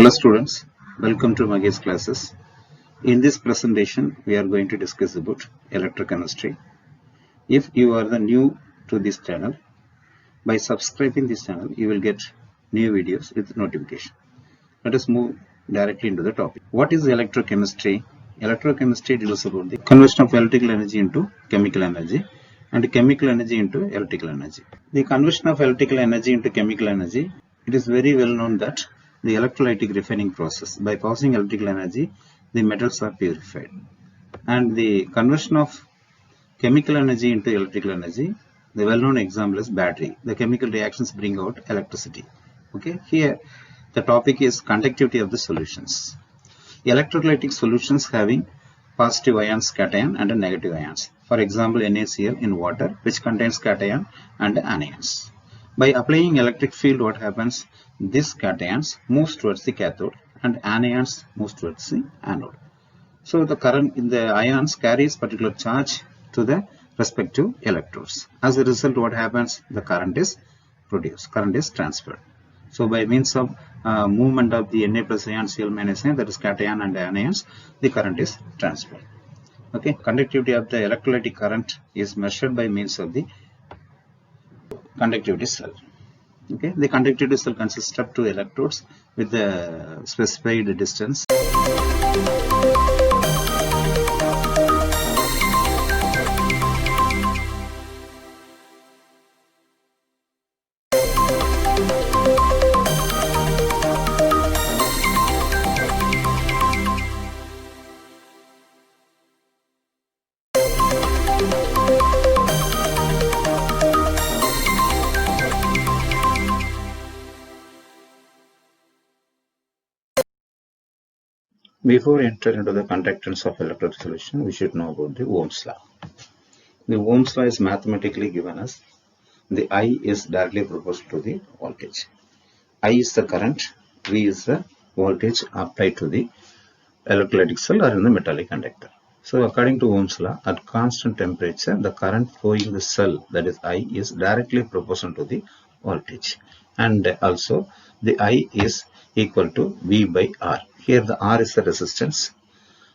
Hello students, welcome to MAGESH classes. In this presentation, we are going to discuss about electrochemistry. If you are the new to this channel, by subscribing this channel, you will get new videos with notification. Let us move directly into the topic. What is electrochemistry? Electrochemistry deals about the conversion of electrical energy into chemical energy and chemical energy into electrical energy. The conversion of electrical energy into chemical energy, it is very well known that the electrolytic refining process, by passing electrical energy, the metals are purified. And the conversion of chemical energy into electrical energy, the well-known example is battery. The chemical reactions bring out electricity. Okay, here the topic is conductivity of the solutions. Electrolytic solutions having positive ions, cation, and negative ions. For example, NaCl in water, which contains cation and anions. By applying electric field, what happens? This cations moves towards the cathode and anions moves towards the anode. So the current in the ions carries particular charge to the respective electrodes. As a result, what happens? The current is produced, current is transferred. So by means of movement of the Na plus ion, Cl minus ion, that is cation and anions, the current is transferred. Okay, conductivity of the electrolytic current is measured by means of the conductivity cell. Okay, the conductivity cell consists of two electrodes with the specified distance. Before entering into the conductance of electrolytic solution, we should know about the Ohm's law. The Ohm's law is mathematically given as the I is directly proportional to the voltage. I is the current, V is the voltage applied to the electrolytic cell or in the metallic conductor. So according to Ohm's law, at constant temperature, the current flowing the cell, that is I, is directly proportional to the voltage. And also the I is equal to V by R. Here the R is the resistance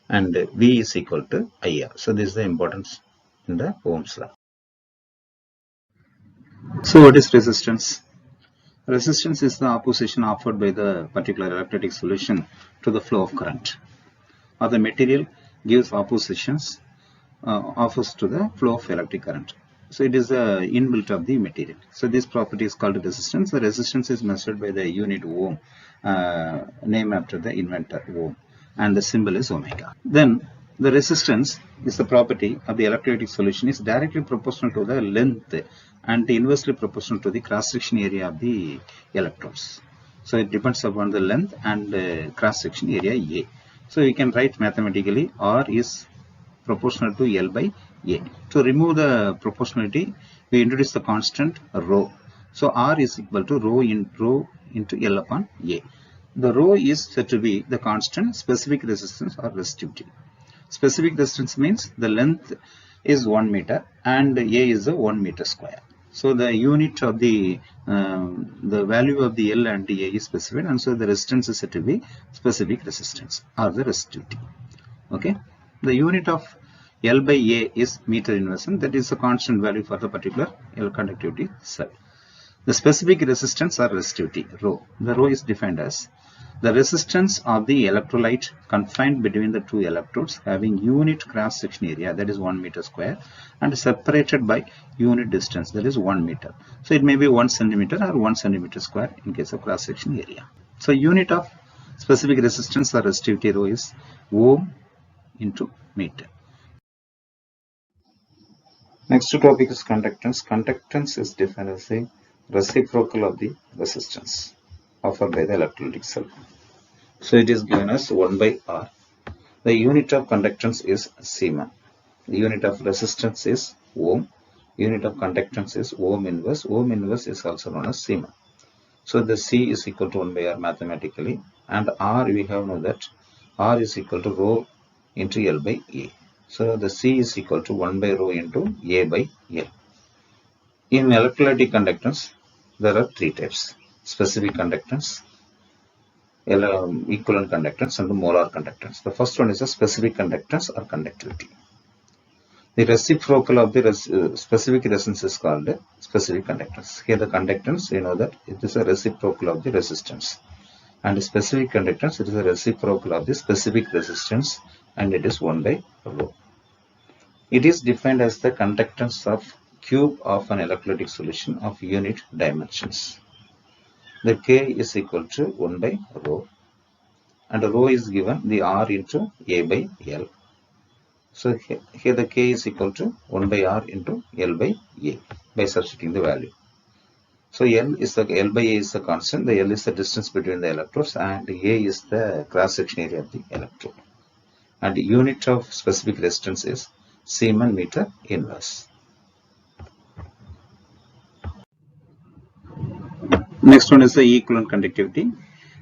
and V is equal to IR. So this is the importance in the Ohm's law. So what is resistance? Resistance is the opposition offered by the particular electrolytic solution to the flow of current. Or the material gives oppositions offers to the flow of electric current. So it is the inbuilt of the material. So this property is called resistance. The resistance is measured by the unit ohm, named after the inventor Ohm, and the symbol is omega. Then the resistance is the property of the electrolytic solution is directly proportional to the length and inversely proportional to the cross-section area of the electrons. So it depends upon the length and cross-section area A. So you can write mathematically R is proportional to L by A. To remove the proportionality, we introduce the constant rho. So R is equal to rho into L upon A. The rho is said to be the constant specific resistance or resistivity. Specific resistance means the length is 1 meter and A is a 1 meter square. So the unit of the value of the L and A is specified, and so the resistance is said to be specific resistance or the resistivity. Okay, the unit of L by A is meter inverse, and that is a constant value for the particular L conductivity cell. The specific resistance or resistivity, rho. The rho is defined as the resistance of the electrolyte confined between the two electrodes having unit cross-section area, that is 1 meter square, and separated by unit distance, that is 1 meter. So it may be 1 centimeter or 1 centimeter square in case of cross-section area. So unit of specific resistance or resistivity rho is ohm into meter. Next topic is conductance. Conductance is defined as a reciprocal of the resistance offered by the electrolytic cell. So it is given as 1 by R. The unit of conductance is Siemens. The unit of resistance is ohm. Unit of conductance is ohm inverse. Ohm inverse is also known as Siemens. So the C is equal to 1 by R mathematically, and R we have known that R is equal to rho into L by A. So the C is equal to 1 by rho into A by L. In electrolytic conductance, there are three types: specific conductance, equivalent conductance and the molar conductance. The first one is the specific conductance or conductivity. The reciprocal of the specific resistance is called specific conductance. Here the conductance, you know that it is a reciprocal of the resistance. And the specific conductance, it is a reciprocal of the specific resistance, and it is 1 by rho. It is defined as the conductance of cube of an electrolytic solution of unit dimensions. The K is equal to 1 by rho, and rho is given the R into A by L. So here the K is equal to 1 by R into L by A by substituting the value. So L by A is the constant, the L is the distance between the electrodes, and A is the cross-section area of the electrode. And the unit of specific resistance is Siemens meter inverse. Next one is the equivalent conductivity.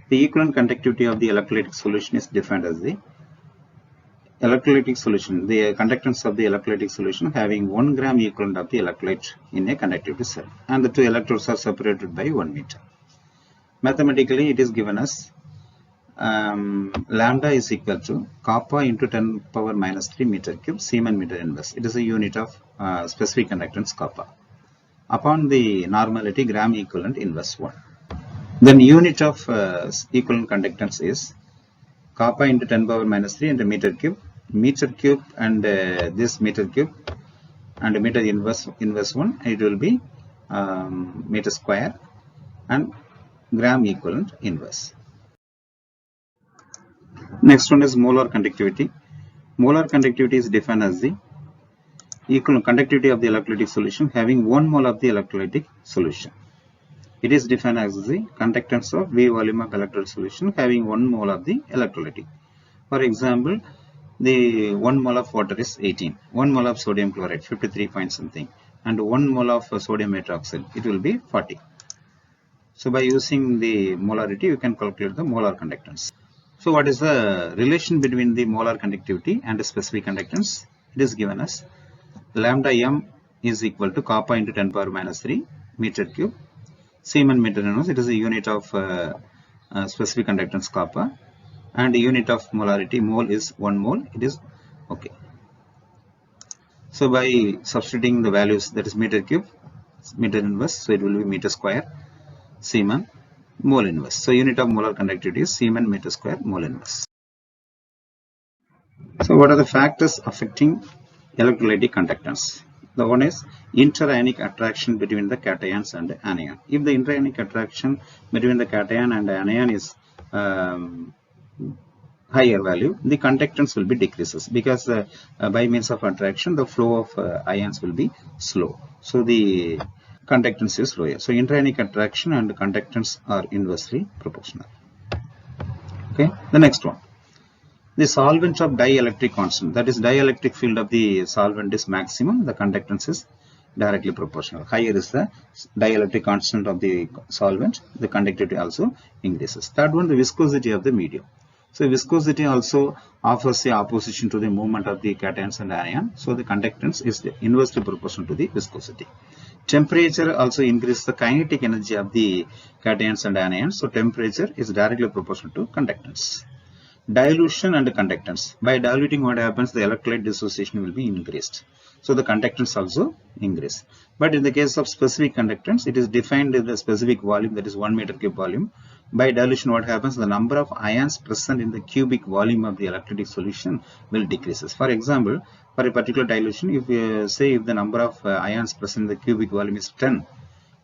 The equivalent conductivity of the electrolytic solution is defined as the electrolytic solution, the conductance of the electrolytic solution having 1 gram equivalent of the electrolyte in a conductivity cell, and the two electrodes are separated by 1 meter. Mathematically, it is given as lambda is equal to kappa into 10 power minus 3 meter cube Siemens meter inverse. It is a unit of specific conductance kappa. Upon the normality, gram equivalent inverse 1. Then unit of equivalent conductance is kappa into 10 power minus 3 into meter cube, and this meter cube and meter inverse 1, it will be meter square, and gram equivalent inverse. Next one is molar conductivity. Molar conductivity is defined as the equivalent conductivity of the electrolytic solution having 1 mole of the electrolytic solution. It is defined as the conductance of V volume of electrolytic solution having 1 mole of the electrolytic. For example, the 1 mole of water is 18, 1 mole of sodium chloride 53 point something, and 1 mole of sodium hydroxide, it will be 40. So by using the molarity, you can calculate the molar conductance. So what is the relation between the molar conductivity and the specific conductance? It is given as lambda m is equal to kappa into 10 power minus 3 meter cube Siemens meter inverse. It is a unit of specific conductance kappa, and the unit of molarity mole is 1 mole. It is okay. So by substituting the values, that is meter cube, meter inverse, so it will be meter square Siemens mole inverse. So unit of molar conductivity is Siemens meter square mole inverse. So what are the factors affecting electrolytic conductance? The one is interionic attraction between the cations and the anion. If the interionic attraction between the cation and the anion is higher value, the conductance will be decreases, because by means of attraction the flow of ions will be slow. So the conductance is lower. So interionic attraction and conductance are inversely proportional. Okay, the next one. The solvent of dielectric constant, that is dielectric field of the solvent is maximum, the conductance is directly proportional. Higher is the dielectric constant of the solvent, the conductivity also increases. Third one, the viscosity of the medium. So viscosity also offers the opposition to the movement of the cations and anion. So the conductance is inversely proportional to the viscosity. Temperature also increases the kinetic energy of the cations and anions. So temperature is directly proportional to conductance. Dilution and conductance. By diluting, what happens? The electrolyte dissociation will be increased. So the conductance also increase. But in the case of specific conductance, it is defined in the specific volume, that is 1 meter cube volume. By dilution, what happens? The number of ions present in the cubic volume of the electrolytic solution will decreases. For example, for a particular dilution, if we say if the number of ions present in the cubic volume is 10,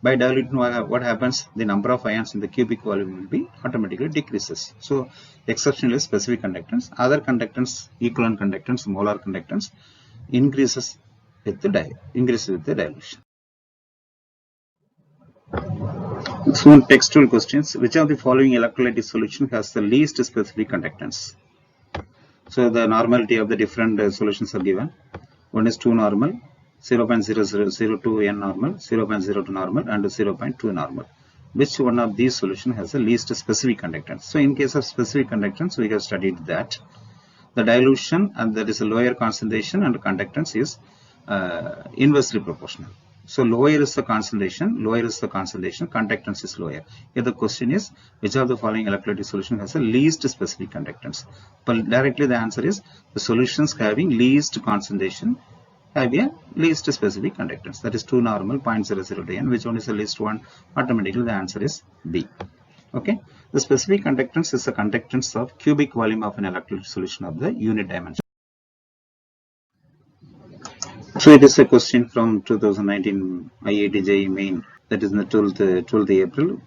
by diluting, what happens? The number of ions in the cubic volume will be automatically decreases. So exceptionally specific conductance. Other conductance, equivalent conductance, molar conductance increases with the dilution. So textual questions. Which of the following electrolytic solution has the least specific conductance? So the normality of the different solutions are given. One is 2 normal, 0.0002 n normal, 0.02 normal, and 0.2 normal. Which one of these solutions has the least specific conductance? So in case of specific conductance, we have studied that the dilution, and there is a lower concentration, and conductance is inversely proportional. So lower is the concentration, conductance is lower. Here the question is, which of the following electrolytic solution has the least specific conductance? But directly the answer is, the solutions having least concentration have a least specific conductance. That is 2 normal 0.00 to n. Which one is the least one? Automatically the answer is B. Okay. The specific conductance is the conductance of cubic volume of an electrolytic solution of the unit dimension. So it is a question from 2019 IIT-JEE main, that is in the 12th April.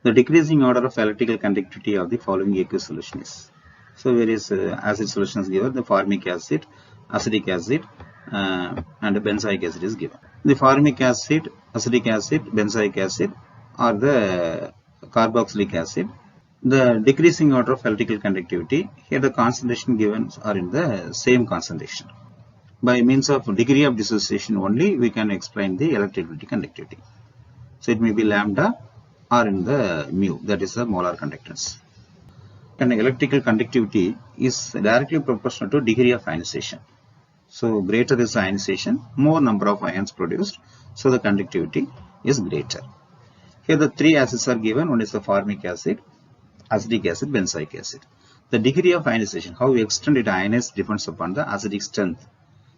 The decreasing order of electrical conductivity of the following aqueous solution is. So various acid solutions given, the formic acid, acetic acid, and benzoic acid is given. The formic acid, acetic acid, benzoic acid or the carboxylic acid. The decreasing order of electrical conductivity, here the concentration given are in the same concentration. By means of degree of dissociation only, we can explain the electrical conductivity. So it may be lambda or in the mu, that is the molar conductance. And electrical conductivity is directly proportional to degree of ionization. So greater is the ionization, more number of ions produced, so the conductivity is greater. Here the 3 acids are given. One is the formic acid, acetic acid, benzoic acid. The degree of ionization, how we extend it ionize, depends upon the acidic strength.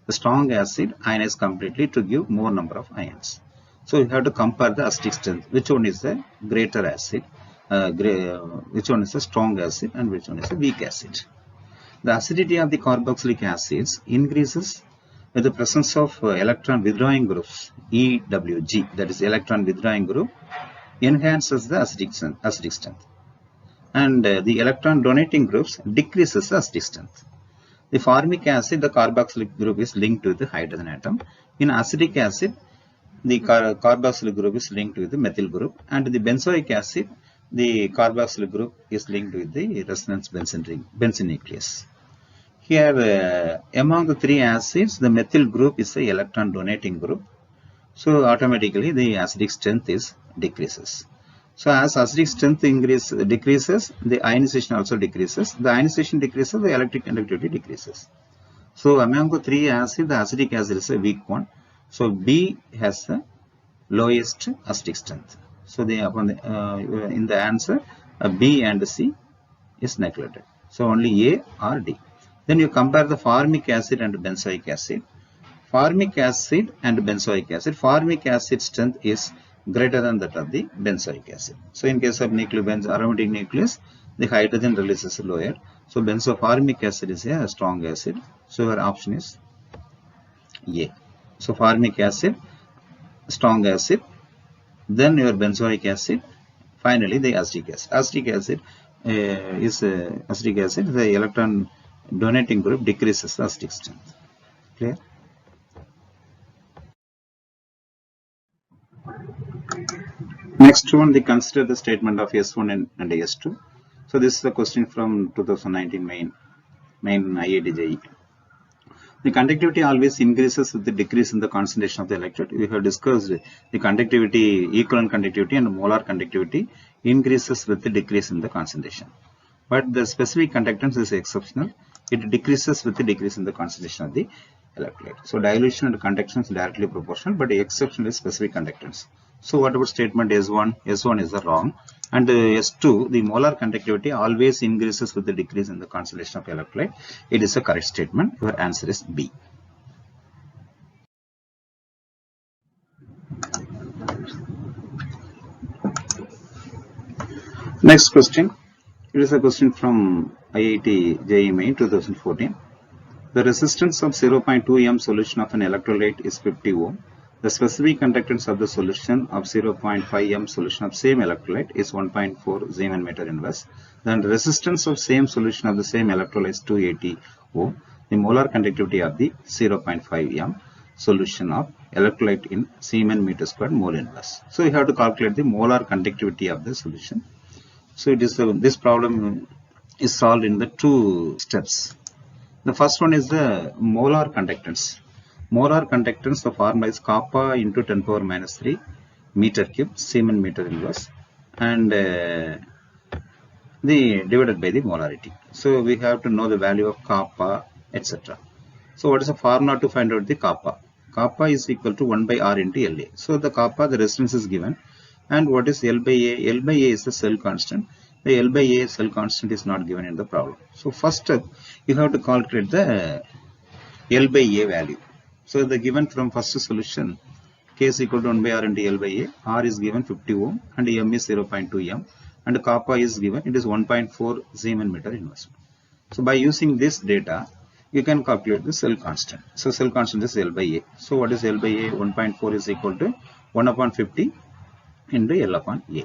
The strong acid ionize completely to give more number of ions. So you have to compare the acidic strength. Which one is the greater acid, which one is the strong acid, and which one is the weak acid. The acidity of the carboxylic acids increases with the presence of electron withdrawing groups, EWG, that is electron withdrawing group, enhances the acidic strength. And the electron donating groups decreases the acidic strength. The formic acid, the carboxylic group is linked to the hydrogen atom. In acetic acid, the carboxylic group is linked with the methyl group, and the benzoic acid, the carboxylic group is linked with the resonance benzene nucleus. Here, among the 3 acids, the methyl group is the electron donating group. So automatically the acidic strength is decreases. So as acidic strength decreases, the ionization also decreases. The ionization decreases, the electric conductivity decreases. So among the 3 acids, the acetic acid is a weak one. So B has the lowest acidic strength. So in the answer, B and C is neglected. So only A or D. Then you compare the formic acid and benzoic acid. Formic acid and benzoic acid. Formic acid strength is greater than that of the benzoic acid. So in case of aromatic nucleus, the hydrogen release is lower. So benzoformic acid is a strong acid. So your option is A. So formic acid, strong acid, then your benzoic acid, finally the acetic acid. Acetic acid the electron donating group decreases the acidic strength. Clear? Next one, they consider the statement of S1 and S2. So this is the question from 2019 main IIT-JEE. The conductivity always increases with the decrease in the concentration of the electrode. We have discussed the conductivity, equivalent conductivity and molar conductivity increases with the decrease in the concentration. But the specific conductance is exceptional. It decreases with the decrease in the concentration of the electrolyte. So dilution and conduction is directly proportional, but the exception is specific conductance. So what about statement S1? S1 is the wrong. And S2, the molar conductivity always increases with the decrease in the concentration of electrolyte. It is a correct statement. Your answer is B. Next question. It is a question from IIT-JEE Main 2014. The resistance of 0.2 m solution of an electrolyte is 50 ohm. The specific conductance of the solution of 0.5 m solution of same electrolyte is 1.4 Siemens meter inverse. Then the resistance of same solution of the same electrolyte is 280 ohm. The molar conductivity of the 0.5 m solution of electrolyte in Siemens meter squared mole inverse. So you have to calculate the molar conductivity of the solution. So it is this problem is solved in the 2 steps. The first one is the molar conductance. Molar conductance, the formula is kappa into 10 power minus 3 meter cube Siemens meter inverse, and the divided by the molarity. So we have to know the value of kappa, etc. So what is the formula to find out the kappa? Kappa is equal to 1 by R into LA. So the kappa, the resistance is given. And what is L by A? L by A is the cell constant. The L by A cell constant is not given in the problem. So first step, you have to calculate the L by A value. So the given from first solution, K is equal to 1 by R into L by A. R is given 50 ohm and M is 0.2 M. And kappa is given, it is 1.4 Siemens meter inverse. So by using this data, you can calculate the cell constant. So cell constant is L by A. So what is L by A? 1.4 is equal to 1 upon 50 into L upon A.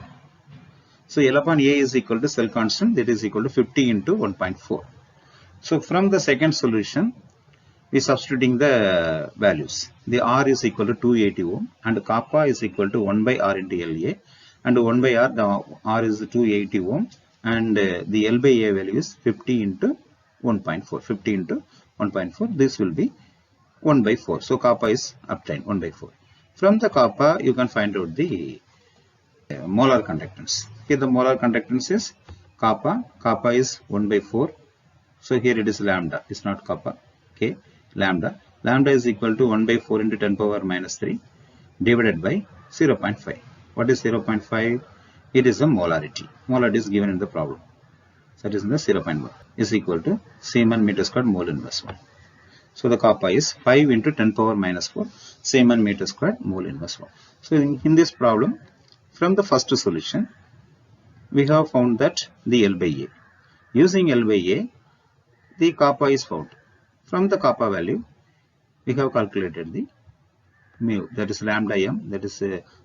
So L upon A is equal to cell constant, that is equal to 50 into 1.4. So from the second solution, we substituting the values. The R is equal to 280 ohm and kappa is equal to 1 by R into LA, and 1 by R, the R is 280 ohm and the L by A value is 50 into 1.4. 50 into 1.4, this will be 1 by 4. So kappa is obtained 1 by 4. From the kappa, you can find out the molar conductance. Here the molar conductance is kappa. Kappa is 1 by 4. So here it is lambda. It's not kappa. Okay, lambda. Lambda is equal to 1 by 4 into 10 power minus 3 divided by 0.5. What is 0.5? It is the molarity. Molarity is given in the problem. So that is in the 0.1 is equal to Siemens meter squared mole inverse 1. So the kappa is 5 into 10 power minus 4 Siemens meter squared mole inverse 1. So in this problem, from the first solution, we have found that the L by A. Using L by A, the kappa is found. From the kappa value, we have calculated the mu, that is lambda m, that is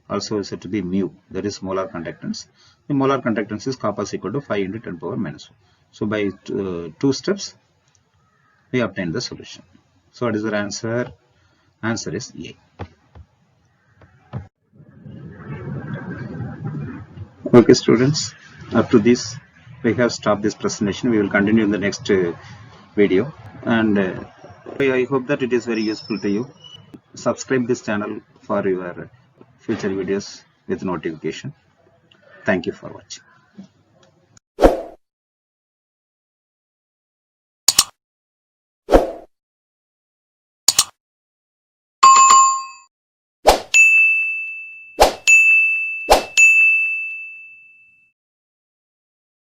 also said to be mu, that is molar conductance. The molar conductance is kappa is equal to 5 into 10 power minus 1. So by two steps, we obtain the solution. So what is the answer? Answer is A. Okay students, up to this we have stopped this presentation. We will continue in the next video, and I hope that it is very useful to you. Subscribe this channel for your future videos with notification. Thank you for watching.